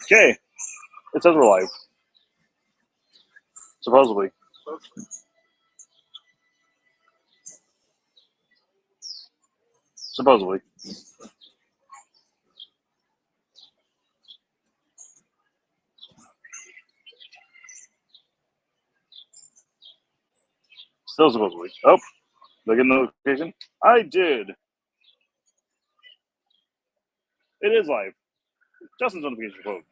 Okay, it says we're live. Supposedly. Supposedly. Still supposedly. Oh, did I get a notification? I did. It is live. Justin's notification quote.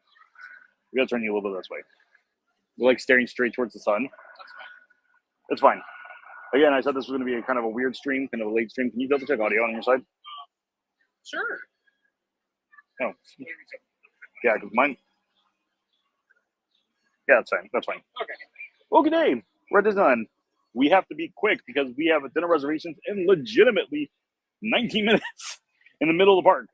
We gotta turn you a little bit this way. You're like staring straight towards the sun. It's fine. Again, I said this was going to be a kind of a weird stream, kind of a late stream. Can you double check audio on your side? Sure. Oh. Yeah, because mine. Yeah, that's fine. That's fine. Okay. Well, good day. We're at Disneyland. We have to be quick because we have a dinner reservations in legitimately 19 minutes in the middle of the park.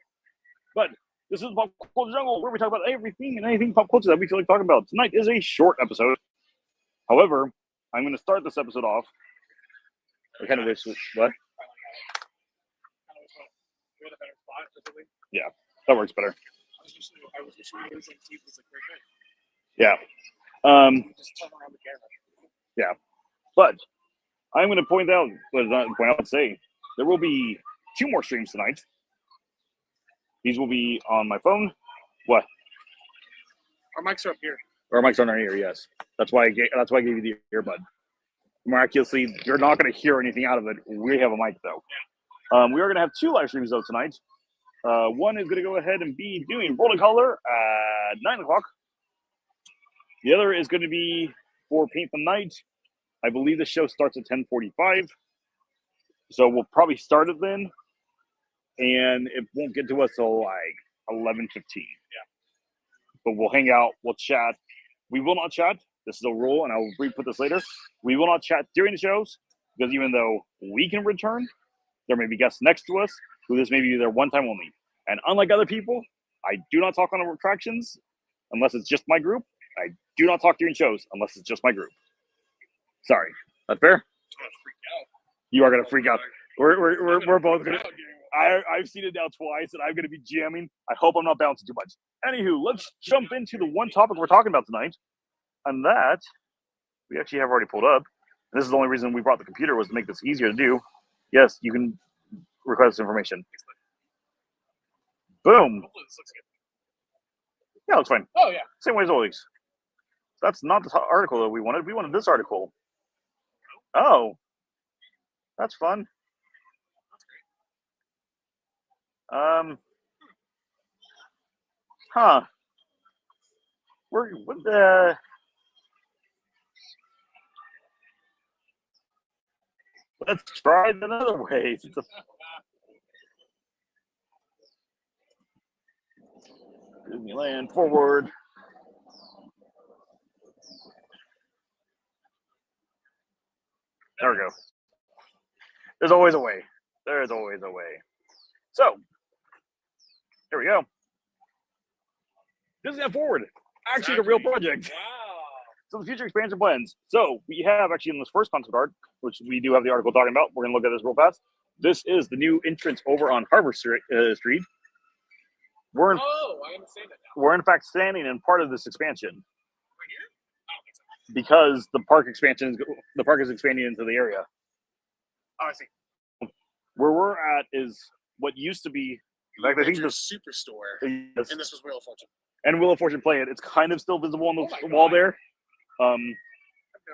But this is Pop Culture Jungle, where we talk about everything and anything pop culture that we feel like talking about. Tonight is a short episode. However, I'm going to start this episode off. I kind of wish. What? Yeah, that works better. Yeah. Yeah. But I'm going to point out, say, there will be 2 more streams tonight. These will be on my phone. What? Our mics are up here. Our mics are on our ear, yes. That's why I gave you the earbud. Miraculously, you're not going to hear anything out of it. We have a mic, though. We are going to have 2 live streams, though, tonight. One is going to go ahead and be doing Rolling Color at 9 o'clock. The other is going to be for Paint the Night. I believe the show starts at 10:45. So we'll probably start it then. And it won't get to us till like 11:15. Yeah. But we'll hang out. We'll chat. We will not chat. This is a rule, and I will re-put this later. We will not chat during the shows because even though we can return, there may be guests next to us who this may be their one time only. And unlike other people, I do not talk on attractions unless it's just my group. I do not talk during shows unless it's just my group. Sorry. That's fair? You are going to freak out. We're both going to. I've seen it now twice, and I'm going to be jamming. I hope I'm not bouncing too much. Anywho, let's jump into the one topic we're talking about tonight. And that we actually have already pulled up. And this is the only reason we brought the computer was to make this easier to do. Yes, you can request this information. Boom. Hopefully this looks good. Yeah, looks fine. Oh, yeah. Same way as always. That's not the article that we wanted. We wanted this article. Oh. That's fun. Huh. Let's try it another way. Disneyland Forward. There we go. There's always a way. There's always a way. So, here we go. Disneyland Forward. Actually, a real project. Wow. So the future expansion plans. So we have actually in this first concept art, which we do have the article talking about. We're going to look at this real fast. This is the new entrance over on Harbor Street. We're I understand that now. We're in fact standing in part of this expansion. Right here? I don't think so. Because the park is expanding into the area. Oh, I see. Where we're at is what used to be. In fact, I think the Superstore. Yes. And this was Wheel of Fortune. And Wheel of Fortune Play It. It's kind of still visible on the wall there.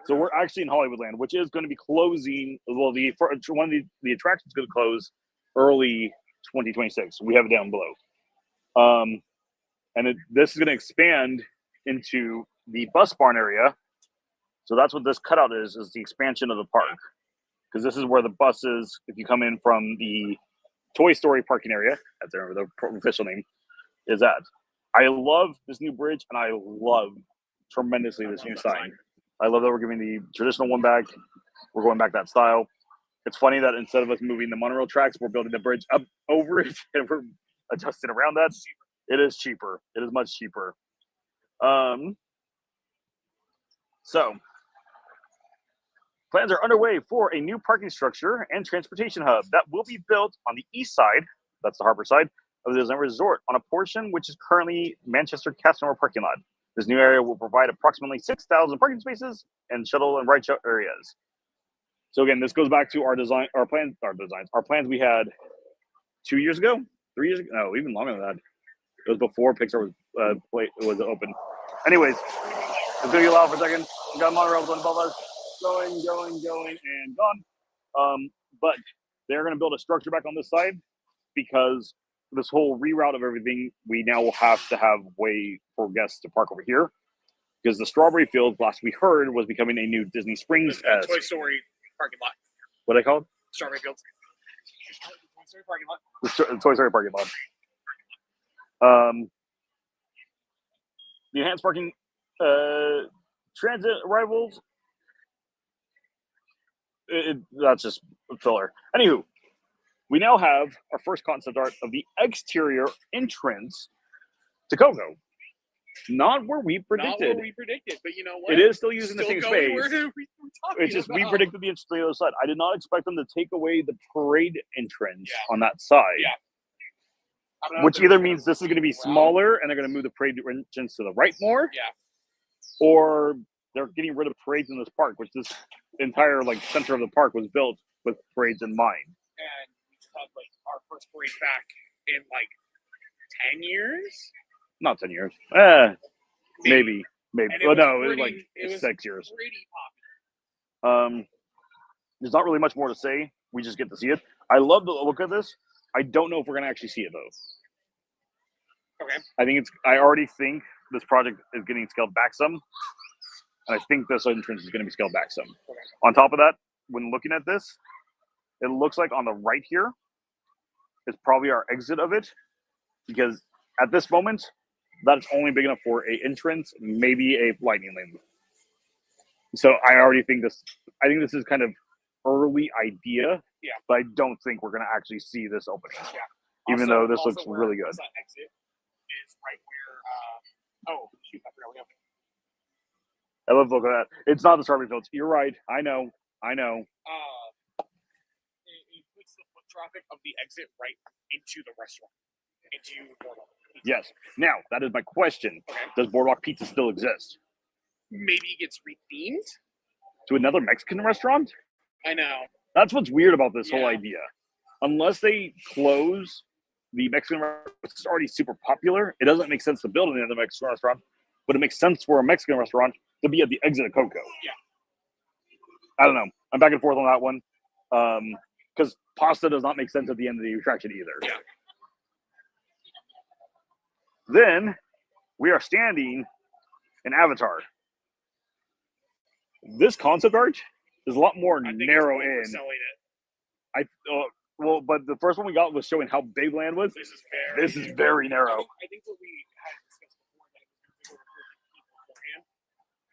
So we're actually in Hollywoodland, which is going to be closing. Well, one of the attractions is going to close early 2026. We have it down below. This is going to expand into the bus barn area. So that's what this cutout is the expansion of the park. Because this is where the buses, if you come in from the Toy Story parking area, that's the official name, is at. I love this new bridge, and I love tremendously this new sign. I love that we're giving the traditional one back. We're going back that style. It's funny that instead of us moving the monorail tracks, we're building the bridge up over it, and we're adjusting around that. It is cheaper. It is much cheaper. So, plans are underway for a new parking structure and transportation hub that will be built on the east side, that's the harbor side, of the Disneyland Resort on a portion which is currently Manchester Customer parking lot. This new area will provide approximately 6,000 parking spaces and shuttle and ride show areas. So again, this goes back to our plans we had 2 years ago, 3 years ago, no, even longer than that. It was before Pixar was open. Anyways, it's gonna get loud for a second. We got monorails on above us, going, and gone. But they're gonna build a structure back on this side because this whole reroute of everything, we now will have to have way for guests to park over here because the Strawberry Field, last we heard, was becoming a new Disney Springs Toy Story parking lot. What do they call it? Strawberry Fields. Toy Story parking lot. The Toy Story parking lot. The enhanced parking transit arrivals. That's just filler. Anywho, we now have our first concept art of the exterior entrance to Coco. Not where we predicted. Not where we predicted, but you know what? It is still using the same space. It's just we predicted the entrance to the other side. I did not expect them to take away the parade entrance on that side. Yeah. Which either means this is going to be smaller and they're going to move the parade entrance to the right more. Yeah. Or they're getting rid of parades in this park, which this entire center of the park was built with parades in mind. And we just had our first parade back in 10 years. Not 10 years. Maybe. Oh no, it was 6 years. Pretty popular. There's not really much more to say. We just get to see it. I love the look of this. I don't know if we're gonna actually see it though. Okay. I already think this project is getting scaled back some. And I think this entrance is gonna be scaled back some. Okay. On top of that, when looking at this, it looks like on the right here is probably our exit of it. Because at this moment, that's only big enough for a entrance, maybe a lightning lane. So I already think this is kind of early idea. Yeah. But I don't think we're gonna actually see this opening. Yeah. Even though this looks really good. That exit is right where oh shoot, I forgot we have. I love looking at that. It's not the Strawberry Fields. You're right. I know. It puts the foot traffic of the exit right into the restaurant. Into Boardwalk Pizza. Yes. Now, that is my question. Okay. Does Boardwalk Pizza still exist? Maybe it gets rethemed to another Mexican restaurant? I know. That's what's weird about this whole idea. Unless they close the Mexican restaurant, which is already super popular, it doesn't make sense to build another Mexican restaurant, but it makes sense for a Mexican restaurant to be at the exit of Coco. Yeah. I don't know. I'm back and forth on that one. Because pasta does not make sense at the end of the attraction either. Yeah. Then we are standing in Avatar. This concept art is a lot more narrow in. Well, but the first one we got was showing how big land was. This is very narrow. I think what we had discussed before that beforehand,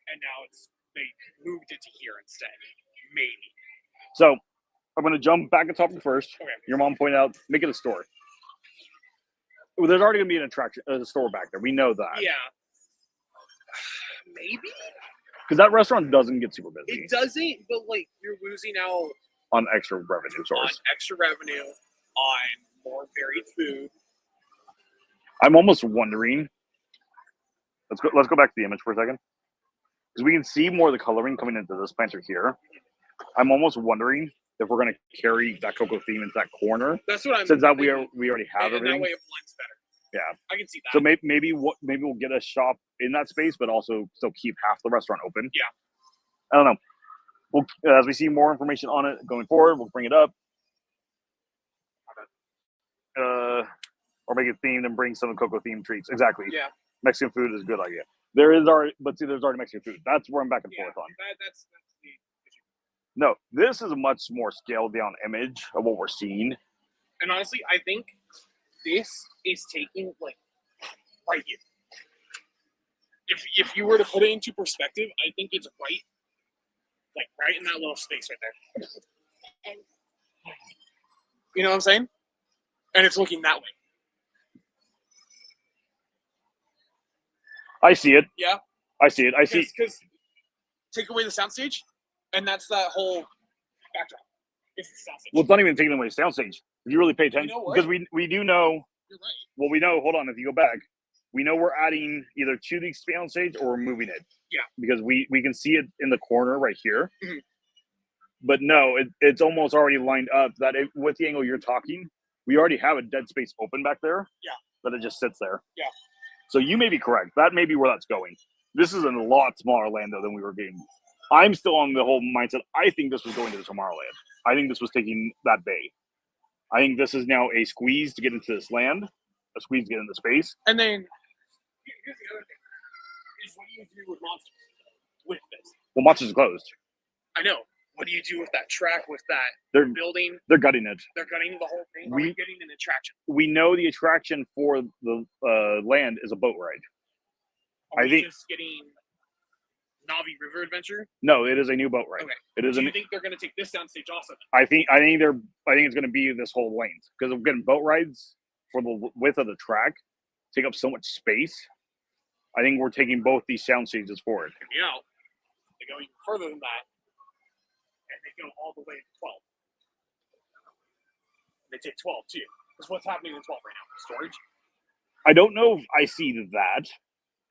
and now they moved it to here instead. Maybe. So I'm gonna jump back and topic first. Okay. Your mom pointed out, make it a store. Well, there's already gonna be a store back there. We know that. Yeah. Maybe. Because that restaurant doesn't get super busy. It doesn't, but you're losing out on extra revenue source. On extra revenue, on more varied food. I'm almost wondering. Let's go back to the image for a second, because we can see more of the coloring coming into this planter here. I'm almost wondering if we're going to carry that Coco theme into that corner. That's what I'm. Since that we already have and everything. That way it blends better. Yeah, I can see that. So maybe we'll get a shop in that space, but also still keep half the restaurant open. Yeah. I don't know. We'll, as we see more information on it going forward, we'll bring it up. Or make it themed and bring some Coco themed treats. Exactly. Yeah. Mexican food is a good idea. There's already Mexican food. That's where I'm back and forth on. That's the issue. No, this is a much more scaled down image of what we're seeing. And honestly, I think this is taking right here. If you were to put it into perspective, I think it's right in that little space right there. You know what I'm saying? And it's looking that way. I see it. Yeah. I see it. I see. Because take away the soundstage, and that's that whole backdrop. It's the soundstage. Well, it's not even taking away the soundstage. If you really pay attention, because we do know You're right. Well, we know. Hold on. If you go back, we know we're adding either to the expand stage or we're moving it. Yeah. Because we can see it in the corner right here. Mm-hmm. But no, it's almost already lined up that with the angle you're talking, we already have a dead space open back there. Yeah. That it just sits there. Yeah. So you may be correct. That may be where that's going. This is a lot smaller land though than we were getting. I'm still on the whole mindset. I think this was going to the Tomorrowland. I think this was taking that bay. I think this is now a squeeze to get into this land, a squeeze to get into space. And then here's the other thing: is what do you do with monsters with this? Well, Monsters is closed. I know. What do you do with that track? With that building? They're gutting it. They're gutting the whole thing. We're getting an attraction. We know the attraction for the land is a boat ride. Are we just getting Navi River Adventure? No, it is a new boat ride. Okay. It is. Do you think they're going to take this downstage also? I think it's going to be this whole lane because we're getting boat rides for the width of the track take up so much space. I think we're taking both these sound stages forward. You know, they go even further than that, and they go all the way to 12. They take 12 too. Because what's happening in 12 right now? Storage. I don't know if I see that.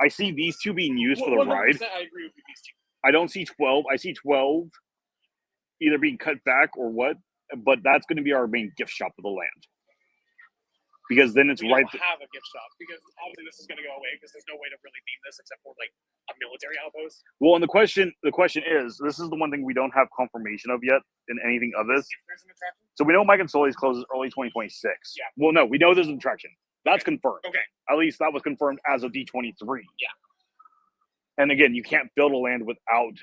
I see these two being used for the ride. I agree with these two. I don't see 12. I see 12 either being cut back or what, but that's going to be our main gift shop of the land. Because then it's we right. We don't have a gift shop because obviously this is going to go away because there's no way to really theme this except for like a military outpost. Well, and the question is, this is the one thing we don't have confirmation of yet in anything of this. If there's an attraction. So we know Mike and Sully's closes early 2026. Yeah. Well, no, we know there's an attraction. That's confirmed. Okay. At least that was confirmed as of D23. Yeah. And again, you can't build a land without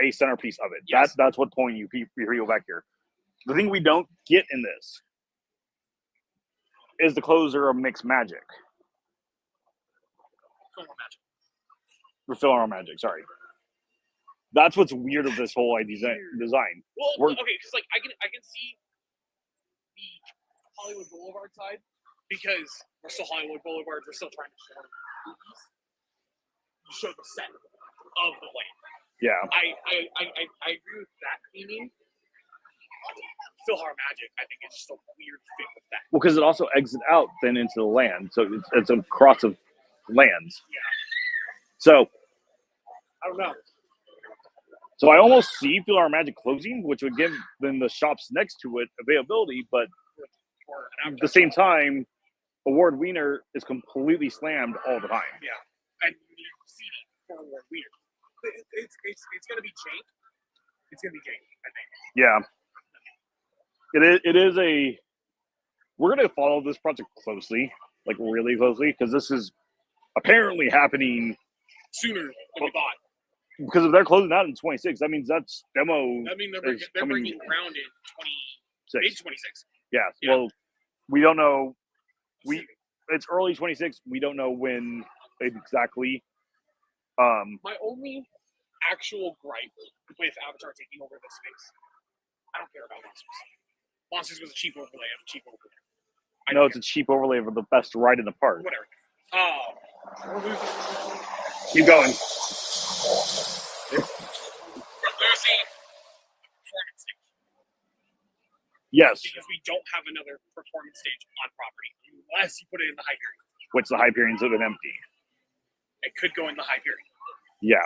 a centerpiece of it. Yes. That's what point you go back here. The thing we don't get in this is the closer of Mixed Magic. Fulfill our magic. Sorry. That's what's weird of this whole design. Well, okay, because like I can see the Hollywood Boulevard side because we're still Hollywood Boulevard. We're still trying to show movies. You show the set of the land. Yeah. I agree with that theming. Philhar Magic, I think it's just a weird fit with that. Well, because it also exits out then into the land, so it's a cross of lands. Yeah. So I don't know. So I almost see Philhar Magic closing, which would give then the shops next to it availability, but at the same time, Award Wiener is completely slammed all the time. Yeah, and you need seating for Award Wiener. It's going to be jank. It's going to be jank, I think. Yeah. It is a. We're going to follow this project closely, like really closely, because this is apparently happening sooner than we thought. Because if they're closing out in 26, that means that's demo. I mean, they're bringing ground in mid 26. Yeah. Well, we don't know. It's early 26. We don't know when exactly. My only actual gripe with Avatar taking over this space, I don't care about Monsters. Monsters was a cheap overlay of a cheap overlay. No, it's a cheap overlay of the best ride in the park. Whatever. We're losing. Keep going. We're losing performance stage. Yes. Because we don't have another performance stage on property unless you put it in the Hyperion. Which the Hyperions have been empty. It could go in the Hyperion. Yeah.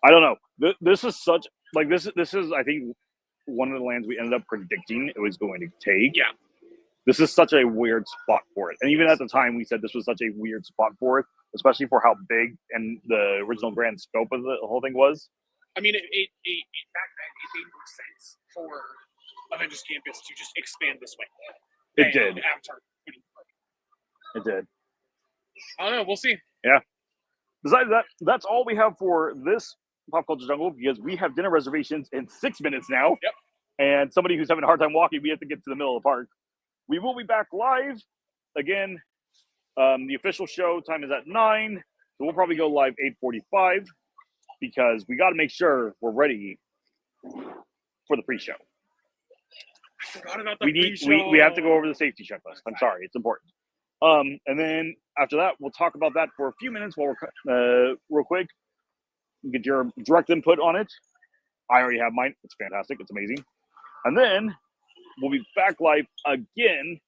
I don't know. This is such like this is I think one of the lands we ended up predicting it was going to take. Yeah. This is such a weird spot for it. And even at the time we said this was such a weird spot for it, especially for how big and the original grand scope of the whole thing was. I mean, it back then it made more sense for Avengers Campus to just expand this way. It did. Avatar. It did. I don't know. We'll see. Yeah. Besides that, that's all we have for this Pop Culture Jungle because we have dinner reservations in 6 minutes now. Yep. And somebody who's having a hard time walking, we have to get to the middle of the park. We will be back live again. The official show time is at 9, so we'll probably go live 8:45 because we got to make sure we're ready for the pre-show. I forgot about the pre-show. We have to go over the safety checklist. I'm sorry, it's important. And then after that, we'll talk about that for a few minutes while we're real quick. Get your direct input on it. I already have mine. It's fantastic. It's amazing. And then we'll be back live again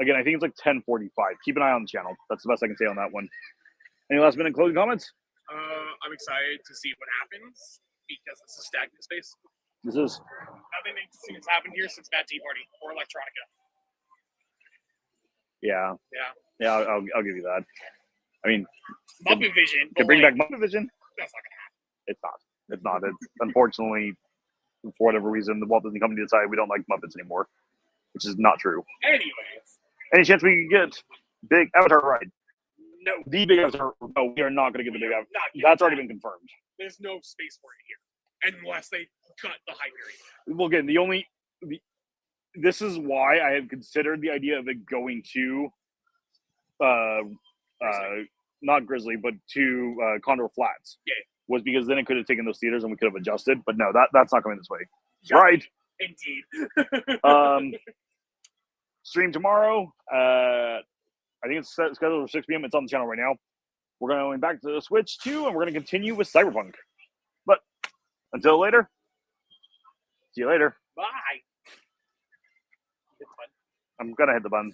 Again, I think it's like 10:45. Keep an eye on the channel. That's the best I can say on that one. Any last minute closing comments? I'm excited to see what happens because this is stagnant space. This is. Nothing interesting has happened here since Mad Tea Party or Electronica. Yeah. I'll give you that. I mean, Muppet Vision. Could bring back Muppet Vision. That's not gonna happen. It's not. It's not. It's unfortunately, for whatever reason, the Walt Disney Company decided we don't like Muppets anymore, which is not true. Anyways. Any chance we can get big Avatar ride? No. The big Avatar. No, we are not going to get the big Avatar. That's already been confirmed. There's no space for it here, unless they cut the Hyperion. Well, again, this is why I have considered the idea of it going to, not Grizzly, but to Condor Flats. Yeah. Was because then it could have taken those theaters and we could have adjusted. But no, that's not coming this way. Yeah, Right. Indeed. Stream tomorrow. I think it's scheduled for 6 p.m. It's on the channel right now. We're going back to the Switch 2, and we're going to continue with Cyberpunk. But until later, see you later. Bye. I'm going to hit the button.